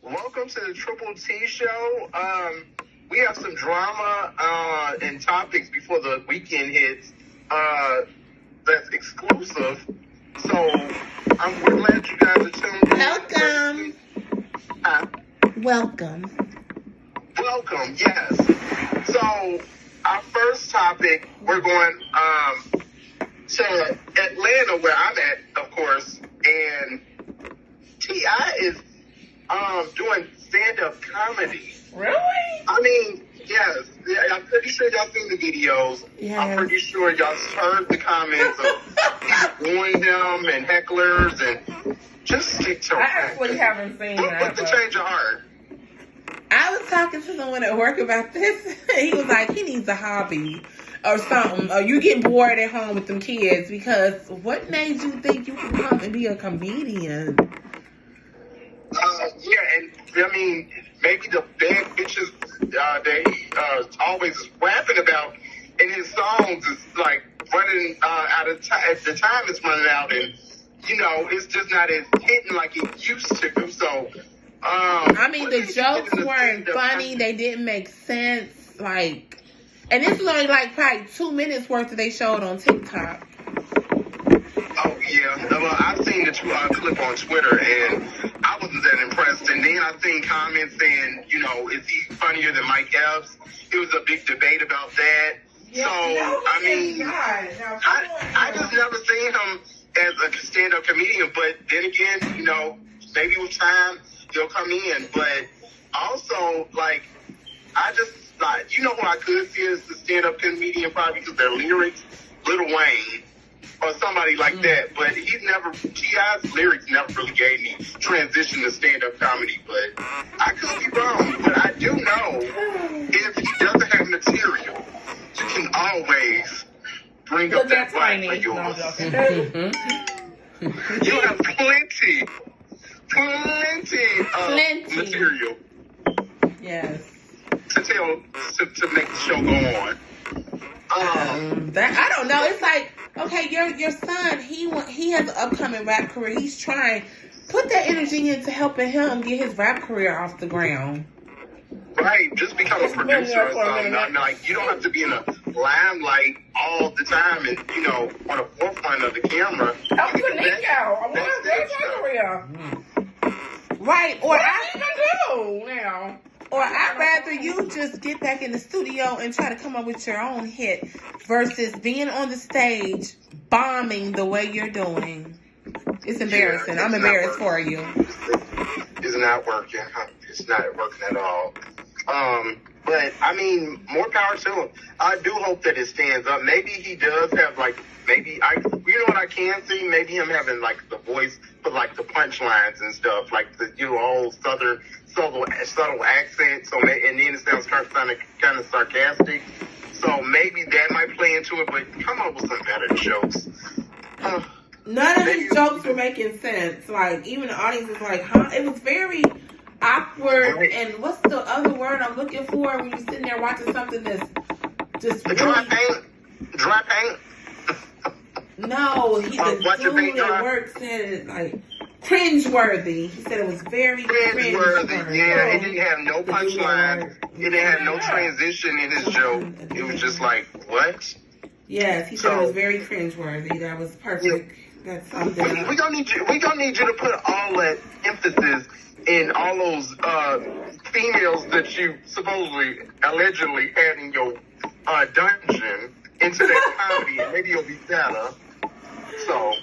Welcome to the Triple T Show. We have some drama and topics before the weekend hits. That's exclusive. So we're glad you guys are tuned in. Welcome. Welcome, yes. So our first topic, we're going to Atlanta, where I'm at, of course, and T.I. is doing stand-up comedy. Really? I mean, yes. I'm pretty sure y'all seen the videos. Yes. I'm pretty sure y'all heard the comments of booing him and hecklers and just stick to it. I actually haven't seen that. What's the change of heart? I was talking to someone at work about this. He was like, he needs a hobby or something. Or you get bored at home with them kids because what made you think you could come and be a comedian? Yeah, and I mean, maybe the bad bitches that he always is rapping about in his songs is like running out of time. The time is running out, and it's just not as hitting like it used to. So, I mean, the jokes weren't funny. They didn't make sense. Like, and this was only like probably 2 minutes worth that they showed on TikTok. Oh, yeah. Well, I've seen the clip on Twitter, and I wasn't that impressed. And then I've seen comments saying, is he funnier than Mike Epps? It was a big debate about that. Yeah, so, I mean, I just never seen him as a stand-up comedian. But then again, maybe with time, he'll come in. But also, like, I just thought, who I could see as the stand-up comedian probably because their lyrics, Lil Wayne. Or somebody like that, but T.I.'s lyrics never really gave me transition to stand-up comedy, but I could be wrong, but I do know if he doesn't have material, you can always bring up that mic of yours. You have plenty of material. Yes. To make the show go on. I don't know. It's like, okay, your son, he has an upcoming rap career. He's trying. Put that energy into helping him get his rap career off the ground. Right, just become a producer or something. Like, you don't have to be in a limelight all the time and, on the forefront of the camera. Help the Nico. I want to get my career. Right, or what I even do now? Or I'd rather you just get back in the studio and try to come up with your own hit versus being on the stage bombing the way you're doing. It's embarrassing. Yeah, I'm embarrassed for you. It's not working. It's not working at all. But, I mean, more power to him. I do hope that it stands up. Maybe he does have, like, you know what I can see? Maybe him having, like, the voice for, like, the punchlines and stuff, like the, old southern subtle accent, and then it sounds kind of sarcastic. So maybe that might play into it, but come up with some better jokes. None of his jokes were making sense. Like, even the audience was like, huh? It was very awkward. Right. And what's the other word I'm looking for when you're sitting there watching something that's just really... Dry paint? No, the dude that works said it like... cringeworthy. He said it was very cringeworthy. Yeah, it didn't have no punchline. It didn't have no transition in his joke. It was just like, what? Yes, he said it was very cringeworthy. That was perfect. Yeah. That's something. We gonna need you to put all that emphasis in all those females that you allegedly had in your dungeon into that comedy, and maybe you'll be better. So.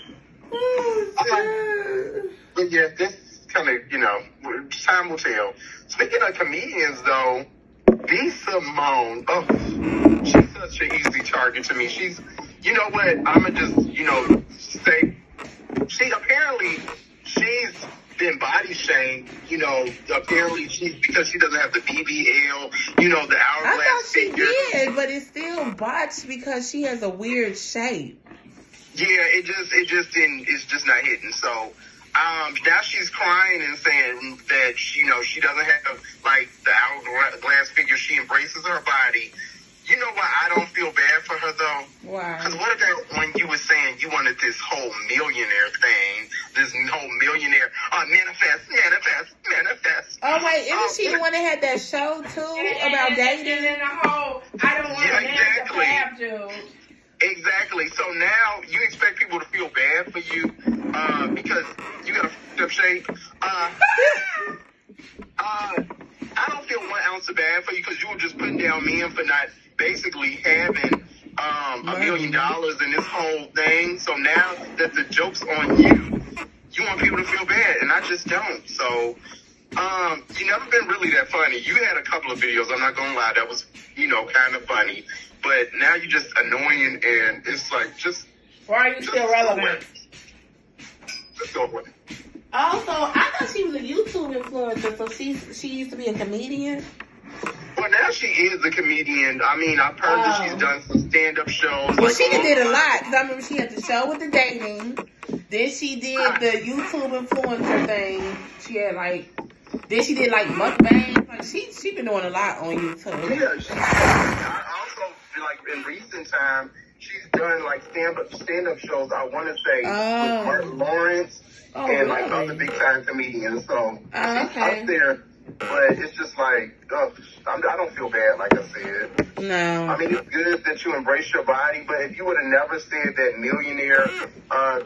But yeah, this kind of, time will tell. Speaking of comedians, though, B. Simone, she's such an easy target to me. She's, you know what, I'm going to just, say, she's been body shamed, apparently because she doesn't have the BBL, the hourglass figure. I thought she did, but it's still botched because she has a weird shape. Yeah, it's just not hitting. So, now she's crying and saying that, she doesn't have, like, the hourglass figure. She embraces her body. You know why I don't feel bad for her, though? Why? Because what about when you were saying you wanted this whole millionaire thing, this whole millionaire, manifest. Oh, Wait, isn't she the one that had that show too about dating? And then the whole, I don't want a man to have dude. Exactly. So now you expect people to feel bad for you because you got a f***ed up shape. I don't feel 1 ounce of bad for you because you were just putting down men for not basically having $1 million in this whole thing. So now that the joke's on you, you want people to feel bad, and I just don't. So you never been really that funny. You had a couple of videos, I'm not gonna lie, that was, kind of funny. But now you're just annoying, and it's like, just... Why are you still relevant? Let's go with it. Also, I thought she was a YouTube influencer, so she used to be a comedian. Well, now she is a comedian. I mean, I've heard that she's done some stand-up shows. Well, she did a lot, because I remember she had the show with the dating. Then she did the YouTube influencer thing. She had, then she did, mukbangs. Like, she been doing a lot on YouTube. Yeah, I also, in recent time, she's done, stand-up shows, I want to say, with Martin Lawrence and, really? other big-time comedians. So, she's okay. up there, but it's just I don't feel bad, like I said. No. I mean, it's good that you embrace your body, but if you would have never said that millionaire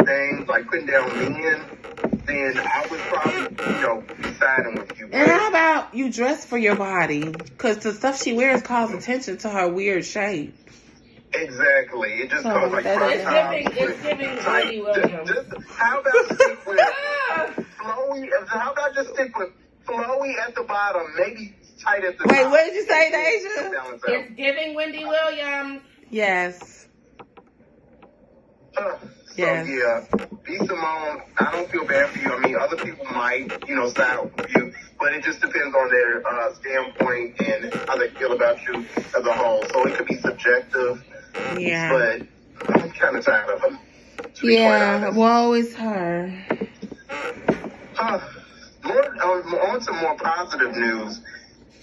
thing, putting down men, then I would probably, be siding with you. And how about you dress for your body? Because the stuff she wears calls attention to her weird shape. Exactly. It just goes it's giving Wendy Williams. How about stick with flowy? How about just stick with flowy at the bottom, maybe tight at the top? Wait, what did you say, Deja? It's giving Wendy Williams. Yes. Yes. Yeah, B. Simone, I don't feel bad for you. I mean, other people might, side with you, but it just depends on their standpoint and how they feel about you as a whole. So it could be subjective. Yeah. But I'm kind of tired of them. Yeah, woe is her. On to more positive news.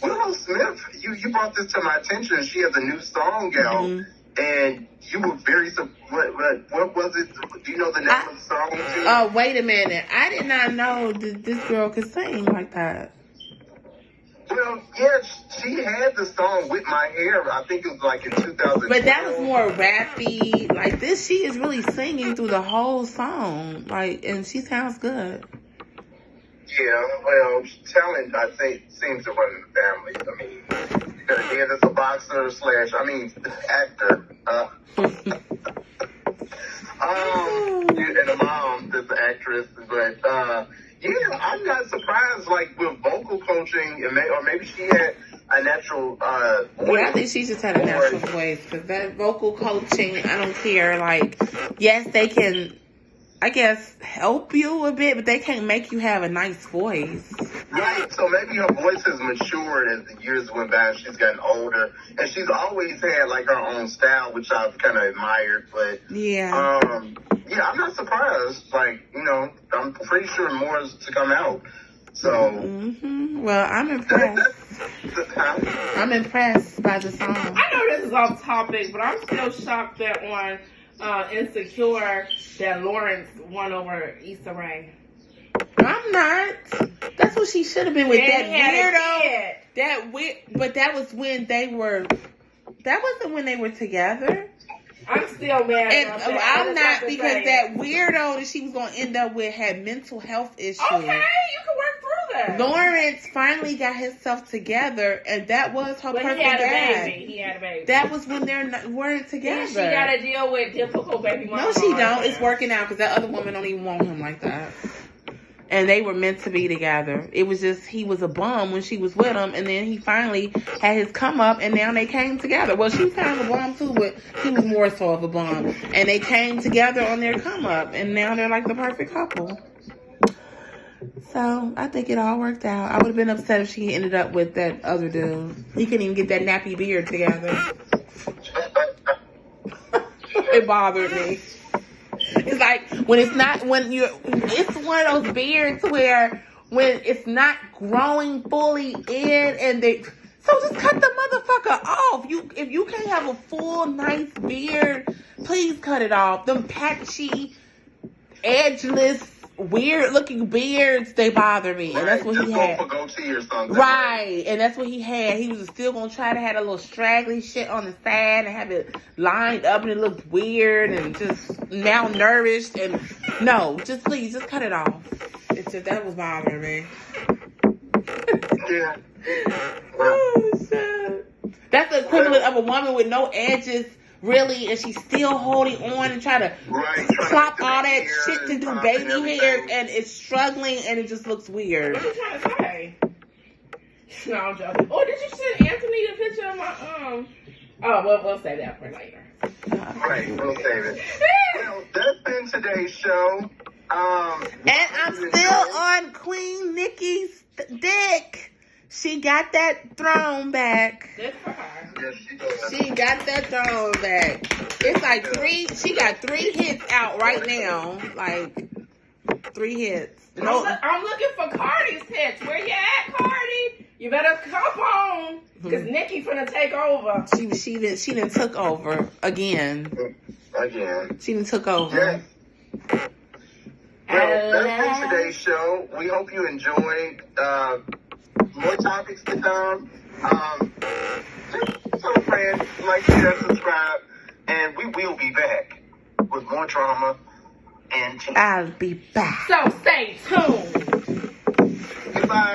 Willow Smith, you brought this to my attention. She has a new song out, and you were very what was it? Do you know the name of the song? Oh, wait a minute. I did not know that this girl could sing like that. Well, yeah, she had the song With My Hair. I think it was in 2000. But that was more rappy. Like this, she is really singing through the whole song. And she sounds good. Yeah, well, talent, I think, seems to run in the family. I mean, her dad is a boxer / actor. And the mom is an actress. But, I'm not surprised, with vocal coaching, or maybe she had a natural voice. Yeah, I think she just had a natural voice. Because that vocal coaching, I don't care. Yes, they can, I guess, help you a bit, but they can't make you have a nice voice. Right, so maybe her voice has matured as the years went by and she's gotten older. And she's always had, her own style, which I've kind of admired. But, yeah, I'm not surprised. I'm pretty sure more is to come out. So. Well, I'm impressed. I'm impressed by the song. I know this is off topic, but I'm still shocked that on Insecure that Lawrence won over Issa Rae. I'm not. That's what she should have been with. That weirdo. But that was when they were. That wasn't when they were together. I'm still mad. And I'm not, because that weirdo that she was going to end up with had mental health issues. Okay, you can work through that. Lawrence finally got himself together, and that was her perfect guy. He had a baby. That was when they weren't together. And she got to deal with difficult baby mama. No, she don't. It's working out because that other woman don't even want him like that. And they were meant to be together. It was just, he was a bum when she was with him, and then he finally had his come up, and now they came together. Well, she was kind of a bum too, but he was more so of a bum. And they came together on their come up, and now they're like the perfect couple. So I think it all worked out. I would have been upset if she ended up with that other dude. He couldn't even get that nappy beard together. It bothered me. It's it's one of those beards where when it's not growing fully in, and so just cut the motherfucker off. If you can't have a full nice beard, please cut it off. Them patchy, edgeless weird looking beards, they bother me. Right. And that's what Just he go had. for goatee or something. Right. And that's what he had. He was still going to try to have a little straggly shit on the side and have it lined up and it looked weird and just malnourished. And no, just please, just cut it off. It's just, that was bothering me. Yeah. Oh, shit. That's the equivalent of a woman with no edges, really, and she's still holding on and trying to plop all that shit to do baby hair, and it's struggling, and it just looks weird. What are you trying to say? No, I'm joking. Oh, did you send Anthony the picture of my Oh, we'll save that for later. Right, we'll save it. Well, that's been today's show. And I'm still on Queen Nikki's dick. She got that throne back. Good for her. Yes, she does. She got that throne back. It's like she got 3 hits out right now. Like 3 hits. No, I'm looking for Cardi's hits. Where you at, Cardi? You better come on, because Nikki's gonna take over. She done took over again. She done took over. Yes. Well, that's been today's show. We hope you enjoyed. More topics to come. Tell a friend, like, share, subscribe, and we will be back with more drama and tea. I'll be back. So stay tuned. Goodbye.